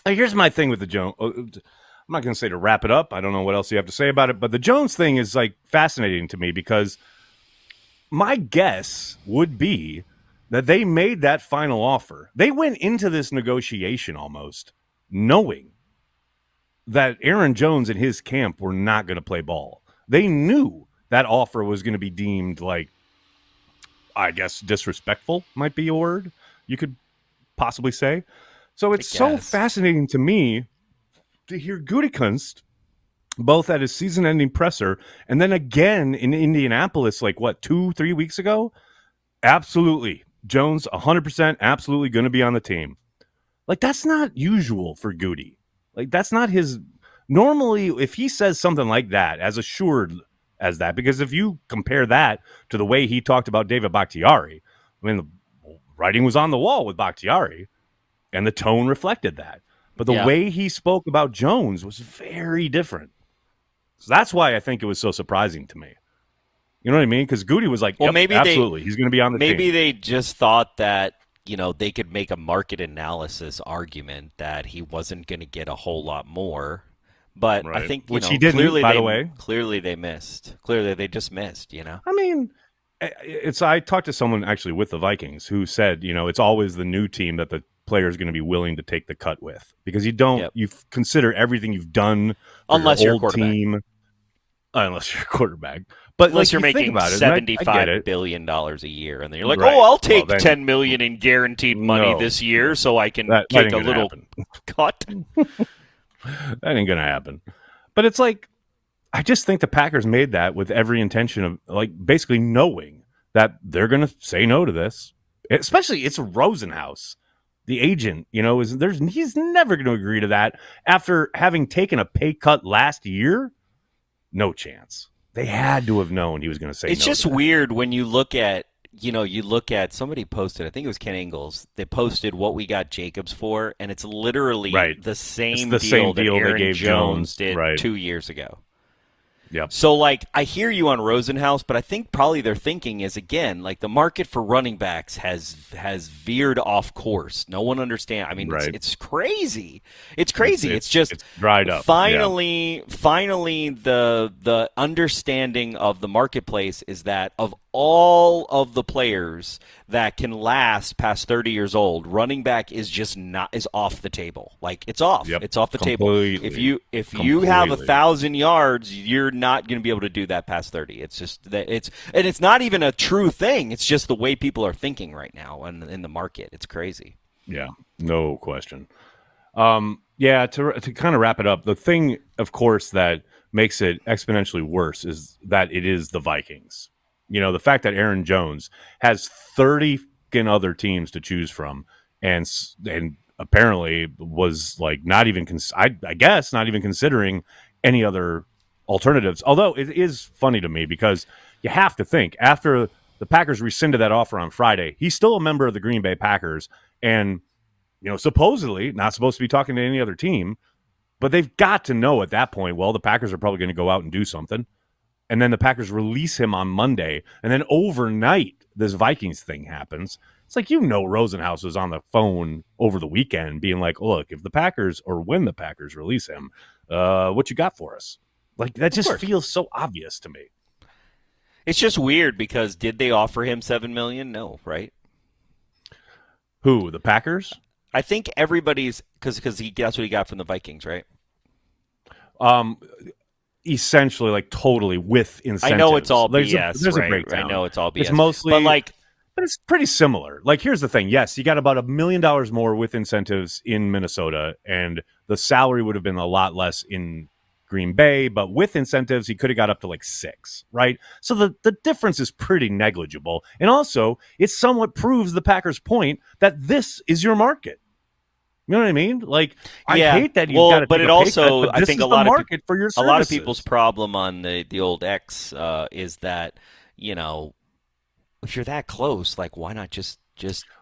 Here's my thing with the Jones. I'm not going to say to wrap it up. I don't know what else you have to say about it, but the Jones thing is like fascinating to me because my guess would be that they made that final offer. They went into this negotiation almost knowing that Aaron Jones and his camp were not going to play ball. They knew that offer was going to be deemed like, I guess, disrespectful might be a word you could possibly say. So I it's so guess. fascinating to me to hear Gutekunst both at his season-ending presser and then again in Indianapolis, like what, 2-3 weeks ago. Absolutely, Jones, 100%, absolutely going to be on the team. Like that's not usual for Goody. Like that's not his. Normally, if he says something like that, as assured as that, because if you compare that to the way he talked about David Bakhtiari, I mean, the writing was on the wall with Bakhtiari, and the tone reflected that. But the Yeah. way he spoke about Jones was very different. So that's why I think it was so surprising to me. You know what I mean? Because Goody was like, Well, "Yep, absolutely, he's going to be on the maybe team." they just thought that they could make a market analysis argument that he wasn't going to get a whole lot more. But I Right, think which he didn't, by the way. clearly they missed. Clearly they just missed. I mean, it's. I talked to someone actually with the Vikings who said, it's always the new team that the player is going to be willing to take the cut with because Yep. you consider everything you've done for your Unless you're a old quarterback. team, unless you're a quarterback. But Unless like you're you think making about it, and I get $75 it, billion a year, and then you're like, "Oh, right? I'll Well, take then 10 million in guaranteed money no, this year, so I can that take ain't a going to little happen. cut." That ain't going to happen. But it's like I just think the Packers made that with every intention of like basically knowing that they're going to say no to this. Especially it's Rosenhaus, the agent. He's never going to agree to that after having taken a pay cut last year. No chance. They had to have known he was going to say It's no to just that. weird when you look at somebody posted, I think it was Ken Ingles, they posted what we got Jacobs for, and it's literally Right. the It's same the same deal that deal they Aaron gave Jones Jones. did Right. 2 years ago. Yep. So, like, I hear you on Rosenhaus, but I think probably their thinking is, again, like the market for running backs has veered off course. No one understands. I mean, it's Right. it's crazy. It's crazy. It's just it's dried up. Yeah. finally, the understanding of the marketplace is that of all of the players that can last past 30 years old, running back is off the table. Like it's off. Yep. It's off the table. Completely. If you have Completely. 1,000 yards, you're not going to be able to do that past 30. It's just that it's not even a true thing. It's just the way people are thinking right now in the market. It's crazy. Yeah. No question. Yeah, to kind of wrap it up, the thing, of course, that makes it exponentially worse is that it is the Vikings. The fact that Aaron Jones has 30 fucking other teams to choose from, and apparently was like not even I guess not even considering any other alternatives. Although it is funny to me because you have to think after the Packers rescinded that offer on Friday, he's still a member of the Green Bay Packers, and supposedly not supposed to be talking to any other team, but they've got to know at that point, well, the Packers are probably going to go out and do something. And then the Packers release him on Monday. And then overnight, this Vikings thing happens. It's like, Rosenhaus was on the phone over the weekend being like, look, if the Packers or when the Packers release him, what you got for us? Like, that Of just course. feels so obvious to me. It's just weird because did they offer him 7 million? No, right? Who, the Packers? I think everybody's because he that's what he got from the Vikings, right? Um, Essentially, like totally with I incentives. know it's all There's BS, there's a right? I breakdown. know it's all It's BS, but mostly, like, but it's pretty similar. Like, here's the thing. Yes, you got about $1 million more with incentives in Minnesota, and the salary would have been a lot less in Green Bay, but with incentives, he could have got up to like 6, right? So the difference is pretty negligible. And also, it somewhat proves the Packers' point that this is your market. You know what I mean? Like, I yeah, hate that you've got well, to but take it a pay cut, also, but I this think is the market for your a lot of people's services. problem on the old X is that if you're that close, like why not just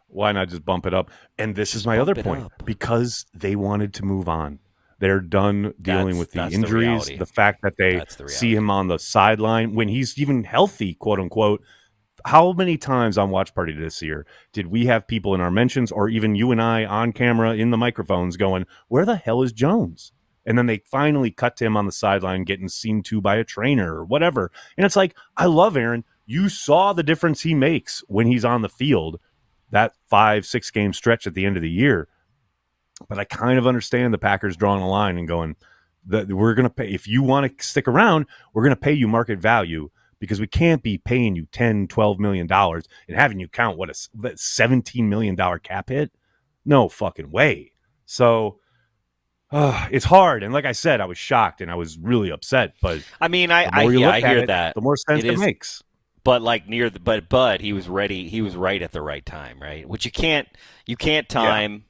Why not just bump it up? And this is my other bump it point, up? because they wanted to move on. They're done dealing That's with the that's the injuries, reality. the fact that they That's the see reality. him on the sideline when he's even healthy, quote unquote. how many times on Watch Party this year did we have people in our mentions, or even you and I on camera in the microphones going, where the hell is Jones? And then they finally cut to him on the sideline getting seen to by a trainer or whatever. And it's like, I love Aaron. You saw the difference he makes when he's on the field, that 5-6 game stretch at the end of the year. But I kind of understand the Packers drawing a line and going, that we're going to pay, if you want to stick around, we're going to pay you market value, because we can't be paying you $10-12 million and having you count what a $17 million cap hit. No fucking way. So it's hard. And like I said, I was shocked and I was really upset. But I mean, the more you look I at hear it, that. the more sense it makes. But like near the but he was ready. He was right at the right time, right? Which you can't time.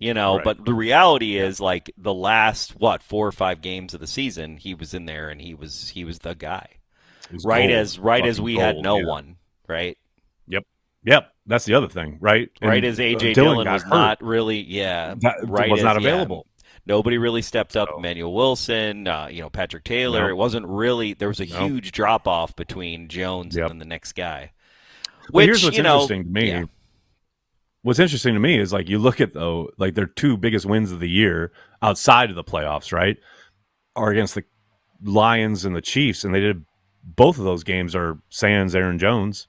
Right. But the reality is, like, the last 4 or 5 games of the season, he was in there and he was the guy. Right gold. as we Fucking had gold, no yeah. one, right? Yep. That's the other thing, right? Right And as AJ Dillon Dillon got was hurt. not really, yeah, That right was as not available. nobody really stepped up. So, Emmanuel Wilson, Patrick Taylor. no, It wasn't really. There was a no. huge drop off between Jones and Yep. then the next guy. But Which here's what's interesting to me. yeah. What's interesting to me is, like, you look at, though, like, their two biggest wins of the year outside of the playoffs, right, are against the Lions and the Chiefs, and they did both of those games are sans Aaron Jones.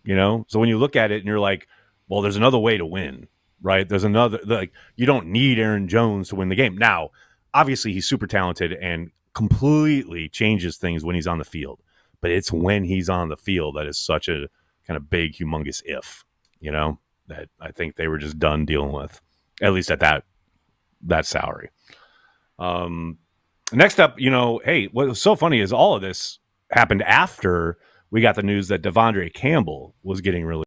So when you look at it and you're like, well, there's another way to win, right? There's another, like, you don't need Aaron Jones to win the game. Now, obviously, he's super talented and completely changes things when he's on the field, but it's when he's on the field that is such a kind of big, humongous if, that I think they were just done dealing with, at least at that salary. Next up, hey, what was so funny is all of this happened after we got the news that Devondre Campbell was getting released.